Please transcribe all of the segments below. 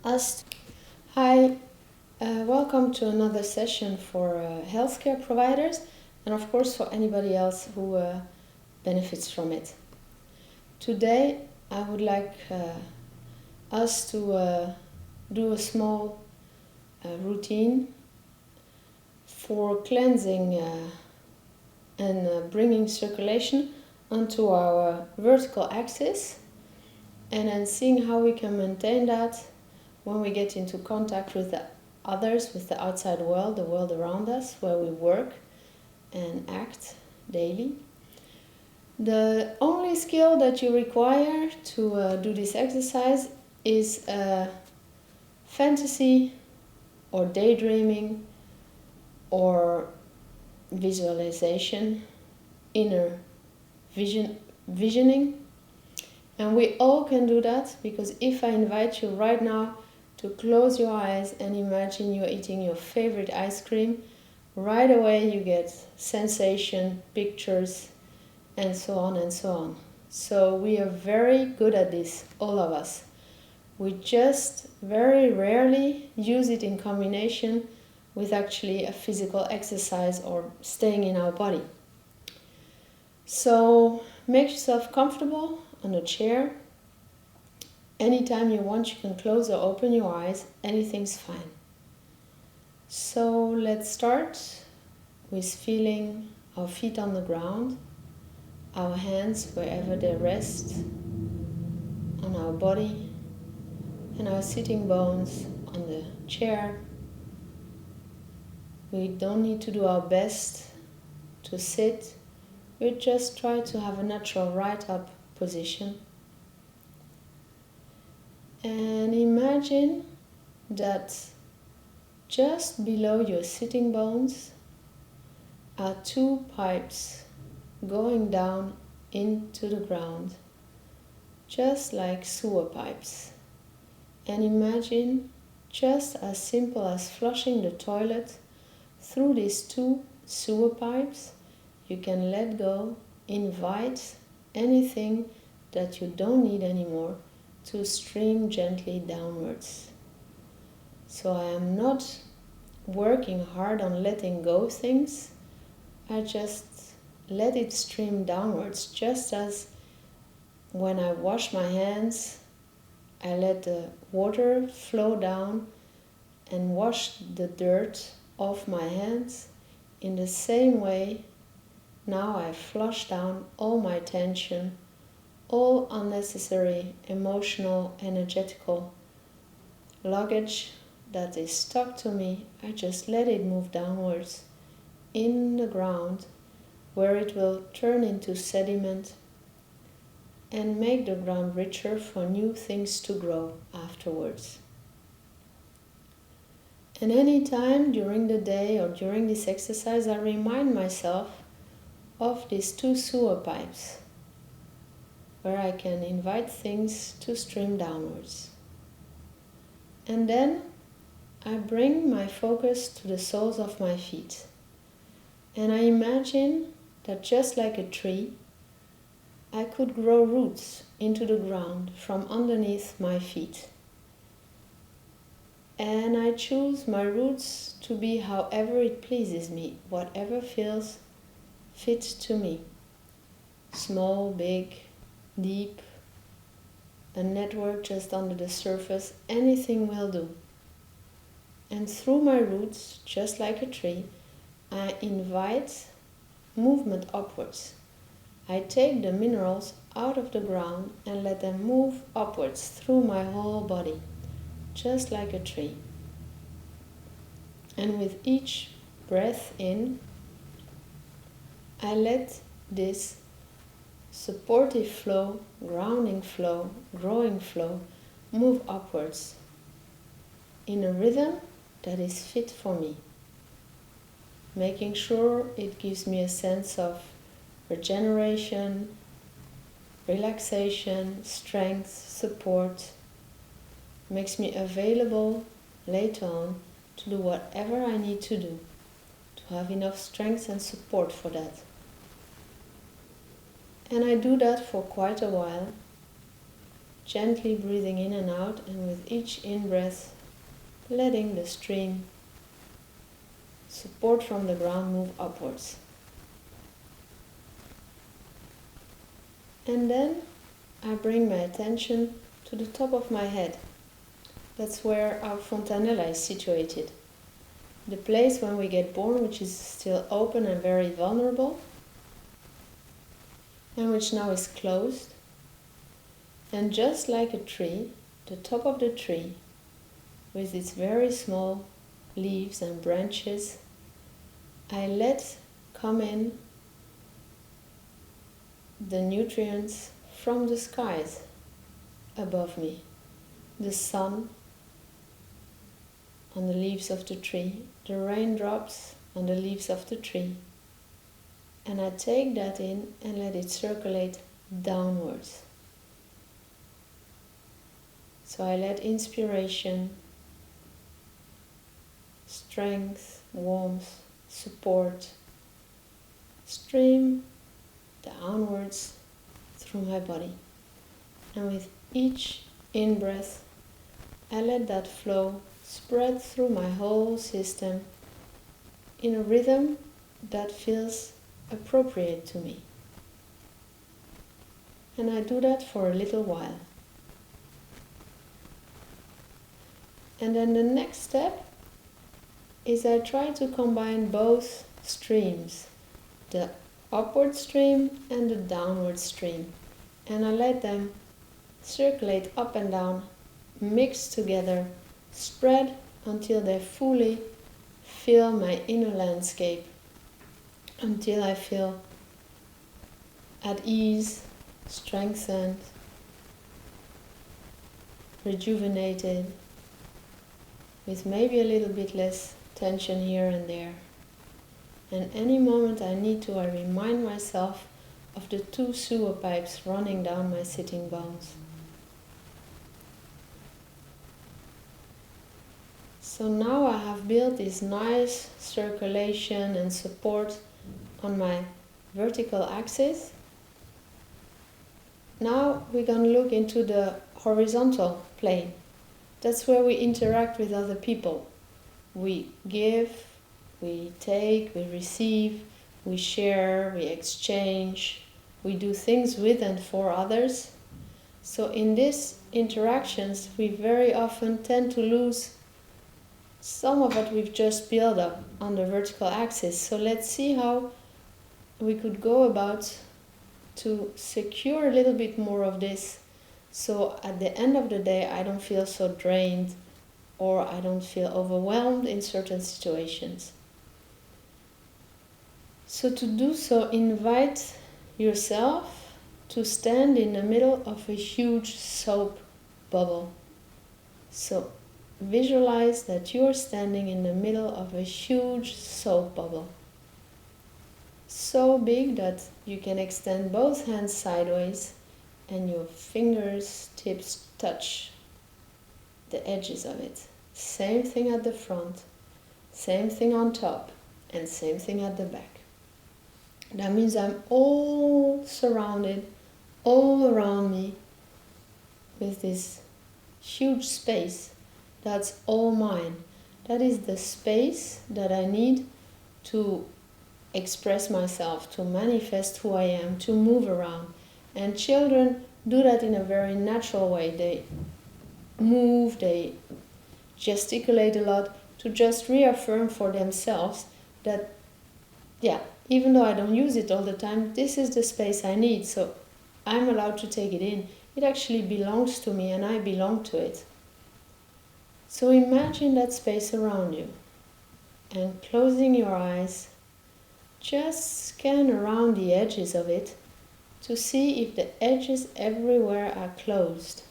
us. Hi, welcome to another session for healthcare providers and of course for anybody else who benefits from it. Today I would like us to do a small routine for cleansing and bringing circulation onto our vertical axis, and then seeing how we can maintain that when we get into contact with the others, with the outside world, the world around us, where we work and act daily. The only skill that you require to do this exercise is fantasy or daydreaming or visualization, inner visioning. And we all can do that, because if I invite you right now to close your eyes and imagine you're eating your favorite ice cream, right away you get sensation, pictures, and so on and so on. So we are very good at this, all of us. We just very rarely use it in combination with actually a physical exercise or staying in our body. So make yourself comfortable on a chair. Anytime you want, you can close or open your eyes. Anything's fine. So let's start with feeling our feet on the ground, our hands wherever they rest on our body, and our sitting bones on the chair. We don't need to do our best to sit. We just try to have a natural right-up position. And imagine that just below your sitting bones are two pipes going down into the ground, just like sewer pipes. And imagine, just as simple as flushing the toilet, through these two sewer pipes, you can let go, invite anything that you don't need anymore to stream gently downwards. So I am not working hard on letting go things. I just let it stream downwards, just as when I wash my hands, I let the water flow down and wash the dirt off my hands. In the same way, now I flush down all my tension, all unnecessary emotional, energetical luggage that is stuck to me. I just let it move downwards in the ground, where it will turn into sediment and make the ground richer for new things to grow afterwards. And any time during the day or during this exercise, I remind myself of these two sewer pipes, where I can invite things to stream downwards. And then I bring my focus to the soles of my feet. And I imagine that just like a tree, I could grow roots into the ground from underneath my feet. And I choose my roots to be however it pleases me, whatever feels fit to me. Small, big, deep, a network just under the surface, anything will do. And through my roots, just like a tree, I invite movement upwards. I take the minerals out of the ground and let them move upwards through my whole body, just like a tree. And with each breath in, I let this supportive flow, grounding flow, growing flow move upwards in a rhythm that is fit for me, making sure it gives me a sense of regeneration, relaxation, strength, support, makes me available later on to do whatever I need to do, to have enough strength and support for that. And I do that for quite a while, gently breathing in and out, and with each in-breath, letting the stream, support from the ground, move upwards. And then I bring my attention to the top of my head. That's where our fontanella is situated. The place when we get born, which is still open and very vulnerable, and which now is closed. And just like a tree, the top of the tree, with its very small leaves and branches, I let come in the nutrients from the skies above me, the sun on the leaves of the tree, the raindrops on the leaves of the tree, and I take that in and let it circulate downwards. So I let inspiration, strength, warmth, support stream downwards through my body. And with each in-breath, I let that flow spread through my whole system in a rhythm that feels appropriate to me. And I do that for a little while. And then the next step is I try to combine both streams, the upward stream and the downward stream. And I let them circulate up and down, mix together, spread until they fully fill my inner landscape, until I feel at ease, strengthened, rejuvenated, with maybe a little bit less tension here and there. And any moment I need to, I remind myself of the 2 sewer pipes running down my sitting bones. So now I have built this nice circulation and support on my vertical axis. Now we're going to look into the horizontal plane. That's where we interact with other people. We give, we take, we receive, we share, we exchange, we do things with and for others. So in these interactions, we very often tend to lose some of what we've just built up on the vertical axis. So let's see how we could go about to secure a little bit more of this. So at the end of the day, I don't feel so drained or I don't feel overwhelmed in certain situations. So to do so, invite yourself to stand in the middle of a huge soap bubble. So visualize that you're standing in the middle of a huge soap bubble. So big that you can extend both hands sideways and your fingers tips touch the edges of it. Same thing at the front, same thing on top, and same thing at the back. That means I'm all surrounded, all around me, with this huge space that's all mine. That is the space that I need to express myself, to manifest who I am, to move around. And children do that in a very natural way. They move, they gesticulate a lot to just reaffirm for themselves that, yeah, even though I don't use it all the time, this is the space I need, so I'm allowed to take it in. It actually belongs to me and I belong to it. So imagine that space around you, and closing your eyes, just scan around the edges of it to see if the edges everywhere are closed.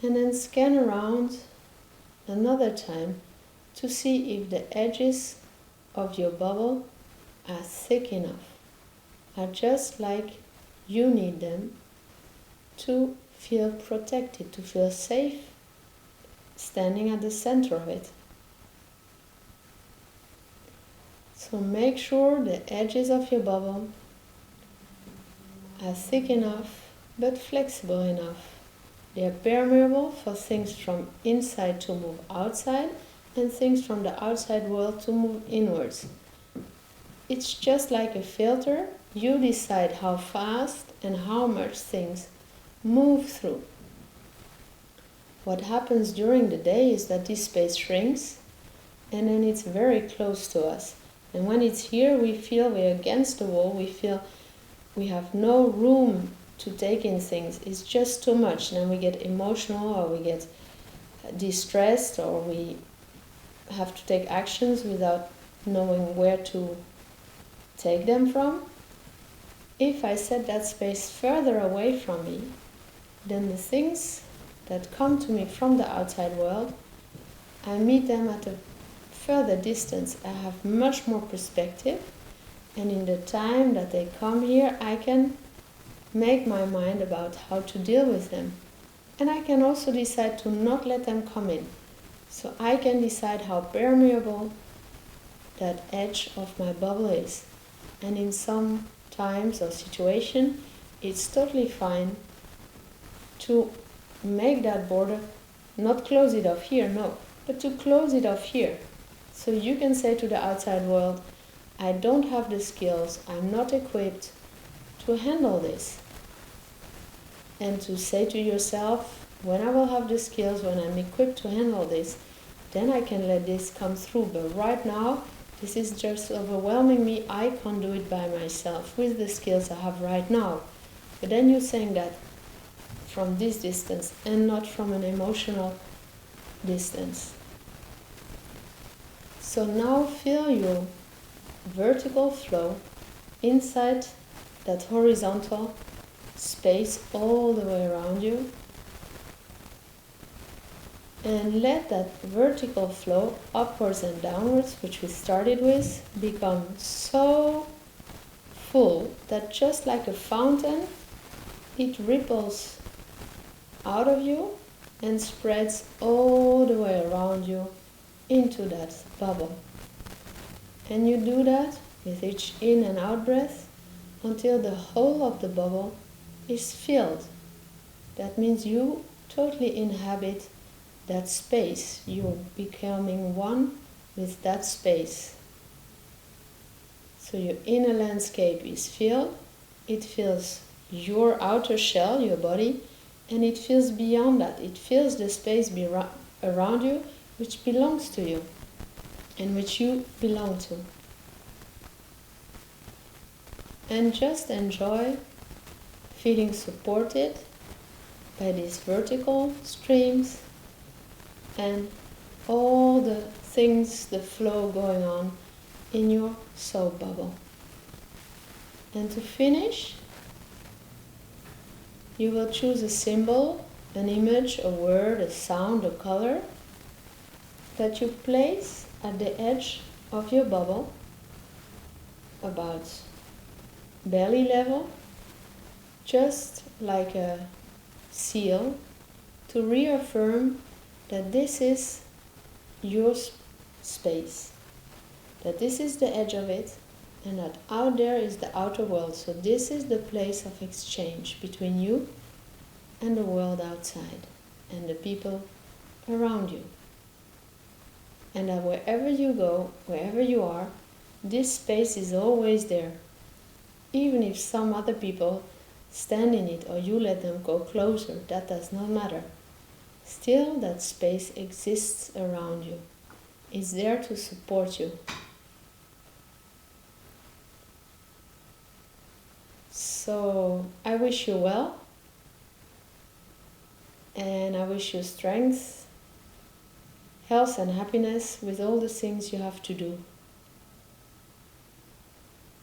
And then scan around another time to see if the edges of your bubble are thick enough, are just like you need them to feel protected, to feel safe standing at the center of it. So make sure the edges of your bubble are thick enough but flexible enough. They are permeable for things from inside to move outside and things from the outside world to move inwards. It's just like a filter. You decide how fast and how much things move through. What happens during the day is that this space shrinks and then it's very close to us. And when it's here, we feel we're against the wall, we feel we have no room to take in things. It's just too much. And then we get emotional or we get distressed or we have to take actions without knowing where to take them from. If I set that space further away from me, then the things that come to me from the outside world, I meet them at a further distance. I have much more perspective, and in the time that they come here, I can make my mind about how to deal with them. And I can also decide to not let them come in. So I can decide how permeable that edge of my bubble is. And in some times or situation, it's totally fine to make that border, not close it off here, no, but to close it off here. So you can say to the outside world, I don't have the skills, I'm not equipped to handle this. And to say to yourself, when I will have the skills, when I'm equipped to handle this, then I can let this come through. But right now, this is just overwhelming me. I can't do it by myself with the skills I have right now. But then you're saying that from this distance and not from an emotional distance. So now feel your vertical flow inside that horizontal space all the way around you. And let that vertical flow upwards and downwards, which we started with, become so full that just like a fountain, it ripples out of you and spreads all the way around you into that bubble. And you do that with each in and out breath until the whole of the bubble is filled. That means you totally inhabit that space. You're becoming one with that space. So your inner landscape is filled. It fills your outer shell, your body, and it fills beyond that. It fills the space around you, which belongs to you and which you belong to. And just enjoy feeling supported by these vertical streams and all the things, the flow going on in your soul bubble. And to finish, you will choose a symbol, an image, a word, a sound, a color that you place at the edge of your bubble, about belly level, just like a seal, to reaffirm that this is your space, that this is the edge of it, and that out there is the outer world. So this is the place of exchange between you and the world outside and the people around you. And that wherever you go, wherever you are, this space is always there. Even if some other people stand in it or you let them go closer, that does not matter. Still, that space exists around you. It's there to support you. So I wish you well, and I wish you strength, health and happiness with all the things you have to do.